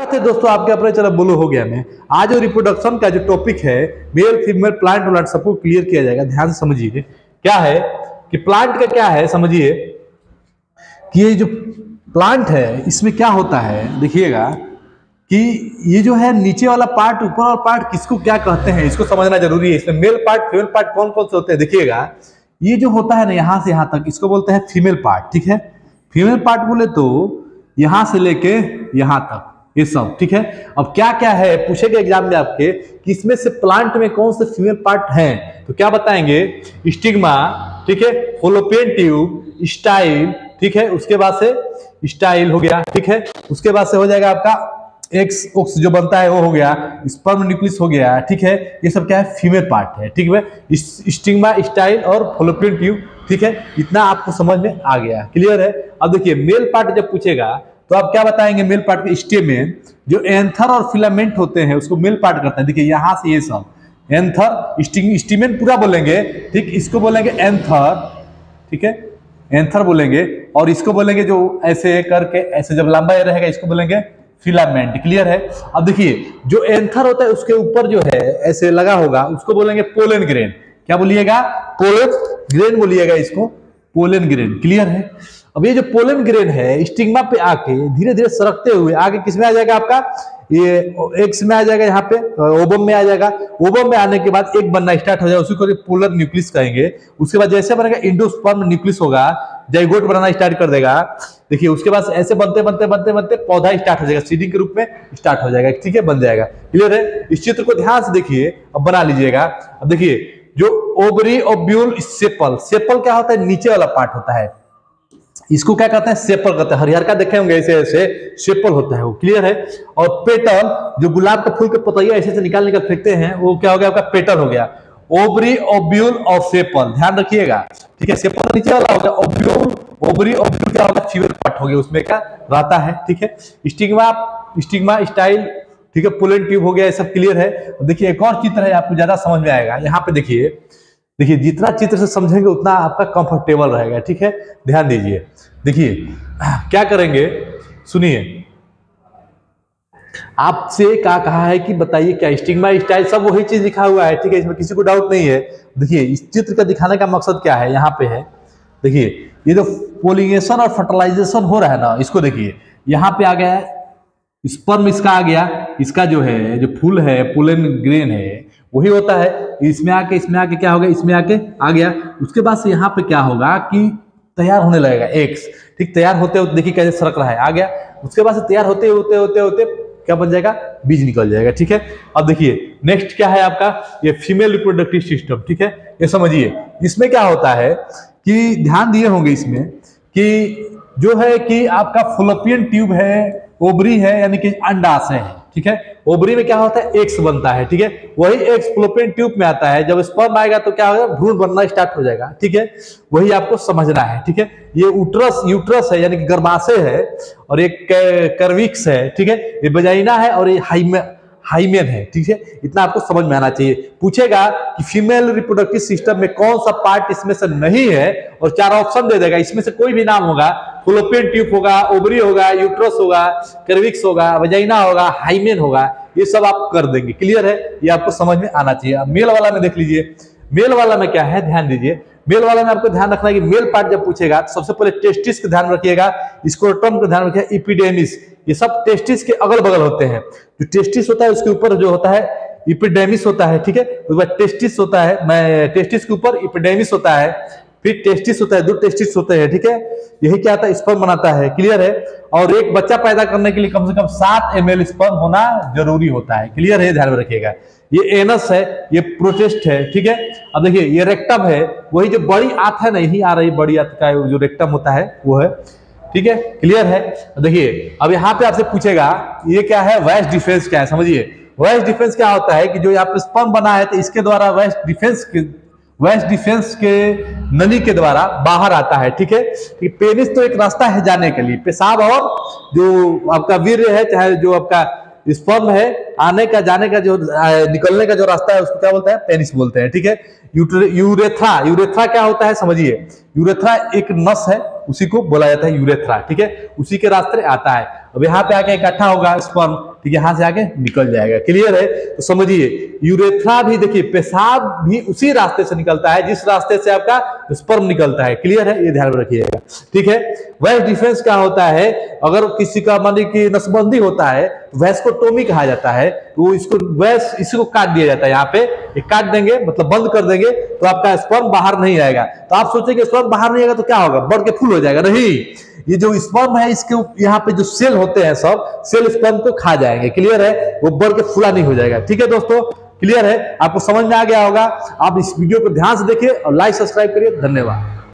स्वागत है दोस्तों आपके अपने चैनल बोलो हो गया में। आज जो रिप्रोडक्शन का जो टॉपिक है मेल फीमेल प्लांट वाला सबको क्लियर किया जाएगा। ध्यान से समझिए क्या है कि प्लांट का क्या है, समझिए कि ये जो प्लांट है इसमें क्या होता है। देखिएगा कि ये जो है नीचे वाला पार्ट ऊपर वाला पार्ट किसको क्या कहते हैं, इसको समझना जरूरी है। इसमें मेल पार्ट फीमेल पार्ट कौन कौन से होते हैं। देखिएगा ये जो होता है ना यहां से यहां तक इसको बोलते हैं फीमेल पार्ट, ठीक है। फीमेल पार्ट बोले तो यहां से लेके यहां तक ये सब, ठीक है। अब क्या क्या है पूछेगा एग्जाम में आपके कि इसमें से प्लांट में कौन से फीमेल पार्ट हैं, तो क्या बताएंगे, स्टिग्मा, ठीक है, फॉलोपियन ट्यूब, स्टाइल, ठीक है, उसके बाद से स्टाइल हो गया, ठीक है, उसके बाद से हो जाएगा आपका एक्स ओक्स जो बनता है वो हो गया, स्पर्म न्यूक्लियस हो गया, ठीक है। ये सब क्या है फीमेल पार्ट है, ठीक है। स्टिग्मा, स्टाइल और फॉलोपियन ट्यूब, ठीक है, इतना आपको समझ में आ गया, क्लियर है। अब देखिए मेल पार्ट जब पूछेगा तो आप क्या बताएंगे, मेल पार्ट के स्टेमेन जो एंथर और फिलामेंट होते हैं उसको मेल पार्ट करता है। देखिए यहां से ये सब एंथर स्टीमेन पूरा बोलेंगे, ठीक, इसको बोलेंगे एंथर, ठीक है, एंथर बोलेंगे, और इसको बोलेंगे जो ऐसे करके ऐसे जब लंबा रहेगा इसको बोलेंगे फिलामेंट, क्लियर है। अब देखिए जो एंथर होता है उसके ऊपर जो है ऐसे लगा होगा उसको बोलेंगे पोलन ग्रेन। क्या बोलिएगा, पोलन ग्रेन बोलिएगा, इसको पोलन ग्रेन, क्लियर है। अब ये जो पोलन ग्रेन है स्टिग्मा पे आके धीरे धीरे सरकते हुए आगे किसमें आ जाएगा, आपका ये एक्स में आ जाएगा, यहाँ पे ओबम में आ जाएगा। ओबम में आने के बाद एक बनना स्टार्ट हो जाएगा, उसी को पोलर न्यूक्लियस कहेंगे। उसके बाद जैसे बनेगा इंडोस्पर्म न्यूक्लियस होगा, जाइगोट बनाना स्टार्ट कर देगा। देखिए उसके बाद ऐसे बनते बनते बनते बनते पौधा स्टार्ट हो जाएगा, सीडिंग के रूप में स्टार्ट हो जाएगा, ठीक है, बन जाएगा, क्लियर है। इस चित्र को ध्यान से देखिए, अब बना लीजिएगा। अब देखिए जो ओवरी ओब्यूल सेपल, सेपल क्या होता है, नीचे वाला पार्ट होता है, इसको क्या कहते हैं, सेपल कहते हैं। हरिहर का देखे होंगे ऐसे ऐसे सेपल होता है वो, क्लियर है। और पेटल जो गुलाब के फूल के पतैया ऐसे ऐसे निकाल निकाल फेंकते हैं वो क्या हो गया, आपका पेटल हो गया। ओवरी ओब्यूल और सेपल, ध्यान रखिएगा, ठीक है। सेपल नीचे वाला हो गया, ओब्यूल ओवरी ओब्यूल क्या होगा, फीमेल पार्ट हो गया, उसमें क्या रहता है, ठीक है। स्टिग्मा, स्टिग्मा, स्टाइल, ठीक है, पोलन ट्यूब हो गया, ये सब क्लियर है। देखिए एक और चित्र है आपको ज्यादा समझ में आएगा। यहाँ पे देखिए, देखिए जितना चित्र से समझेंगे उतना आपका कंफर्टेबल रहेगा, ठीक है, ध्यान दीजिए। देखिए क्या करेंगे, सुनिए, आपसे क्या कहा है कि बताइए क्या स्टिग्मा स्टाइल सब वही चीज लिखा हुआ है, ठीक है, इसमें किसी को डाउट नहीं है। देखिए इस चित्र का दिखाने का मकसद क्या है, यहाँ पे है, देखिए ये जो पोलिनेशन और फर्टिलाइजेशन हो रहा है ना, इसको देखिए यहाँ पे आ गया है स्पर्म, इसका आ गया, इसका जो है जो फूल है पोलन ग्रेन है वही होता है, इसमें आके क्या होगा, इसमें आके आ गया। उसके बाद से यहाँ पे क्या होगा कि तैयार होने लगेगा एक्स, ठीक, तैयार होते होते देखिए कैसे सरक रहा है, आ गया। उसके बाद से तैयार होते होते होते होते क्या बन जाएगा, बीज निकल जाएगा, ठीक है। अब देखिए नेक्स्ट क्या है आपका, ये फीमेल रिप्रोडक्टिव सिस्टम, ठीक है। ये समझिए इसमें क्या होता है कि ध्यान दिए होंगे इसमें कि जो है कि आपका फॉलोपियन ट्यूब है, ओवरी है, यानी कि अंडाशय है, ठीक है। ओवरी में क्या होता है, एक्स बनता है, ठीक है, वही एक्स फॉलोपियन ट्यूब में आता है। जब स्पर्म आएगा तो क्या होगा, भ्रूण बनना स्टार्ट हो जाएगा, ठीक है, वही आपको समझना है, ठीक है। ये यूट्रस है यानी कि गर्भाशय है, और एक कर्विक्स है, ठीक है, ये वजाइना है, और ये हाइमेन है, ठीक है, इतना आपको समझ में आना चाहिए। पूछेगा कि फीमेल रिप्रोडक्टिव सिस्टम में कौन सा पार्ट इसमें से नहीं है, और 4 ऑप्शन दे देगा, इसमें से कोई भी नाम होगा, फॉलोपियन ट्यूब होगा, ओवरी होगा, यूट्रस होगा, कर्विक्स होगा, वजाइना होगा, हाइमेन होगा, ये सब आप कर देंगे, क्लियर है, ये आपको समझ में आना चाहिए। मेल वाला में देख लीजिए, मेल वाला में क्या है, ध्यान दीजिए। मेल वाला में आपको ध्यान रखना है कि मेल पार्ट जब पूछेगा तो सबसे पहले टेस्टिस का ध्यान रखिएगा, स्क्रोटम का ध्यान रखिएगा, एपिडेमिस, ये सब टेस्टिस के अगल बगल होते हैं। जो टेस्टिस होता है उसके ऊपर जो होता है एपिडेमिस होता है, ठीक है, उसके बाद टेस्टिस होता है, टेस्टिस के ऊपर एपिडेमिस होता है, फिर टेस्टिस होता है, 2 टेस्टिस होते हैं, ठीक है। यही क्या आता है, स्पर्म बनाता है, क्लियर है। और एक बच्चा पैदा करने के लिए कम से कम 7 ml स्पर्म होना जरूरी होता है, क्लियर है, ध्यान में रखिएगा। ये एनस है, ये प्रोटेस्ट है, ठीक है। अब देखिए ये रेक्टम है, वही जो बड़ी आंत है ना, यही आ रही बड़ी आंत का जो रेक्टम होता है वो है, ठीक है, क्लियर है। देखिए अब यहाँ पे आपसे पूछेगा ये क्या है, वेस्ट डिफेंस क्या है, समझिए। वेस्ट डिफेंस क्या होता है कि जो यहाँ पे स्पर्म बना है तो इसके द्वारा वेस्ट डिफेंस के नली के द्वारा बाहर आता है, ठीक है। पेनिस तो एक रास्ता है जाने के लिए, पेशाब और जो आपका वीर्य है, चाहे जो आपका स्पर्म है, आने का जाने का जो निकलने का जो रास्ता है उसको क्या बोलते हैं, पेनिस बोलते हैं, ठीक है। यूरेथ्रा, यूरेथ्रा क्या होता है समझिए, यूरेथ्रा एक नस है, उसी को बोला जाता है यूरेथ्रा, ठीक है, उसी के रास्ते आता है। अब यहाँ पे आके इकट्ठा होगा स्पर्म, ठीक है, यहाँ से आगे निकल जाएगा। क्लियर है? तो समझिए यूरेथ्रा भी देखिए पेशाब भी उसी रास्ते से निकलता है जिस रास्ते से आपका स्पर्म निकलता है। क्लियर है? ये ध्यान में रखिएगा। ठीक है, वैस डिफरेंस क्या होता है, अगर किसी का मान लीजिए नसबंदी होता है तो वैस्कोटोमी कहा जाता है, तो इसको वैस इसको काट दिया जाता है। यहाँ पे एक काट देंगे मतलब बंद कर देंगे तो आपका स्पर्म बाहर नहीं आएगा। तो आप सोचेंगे स्पर्म बाहर नहीं आएगा तो क्या होगा, बढ़ के फुल हो जाएगा। नहीं, ये जो स्पर्म है इसके यहाँ पे जो सेल होते हैं सब सेल स्पर्म को खा जाएंगे। क्लियर है? वो बढ़ के फुला नहीं हो जाएगा। ठीक है दोस्तों, क्लियर है? आपको समझ में आ गया होगा। आप इस वीडियो को ध्यान से देखिए और लाइक सब्सक्राइब करिए। धन्यवाद।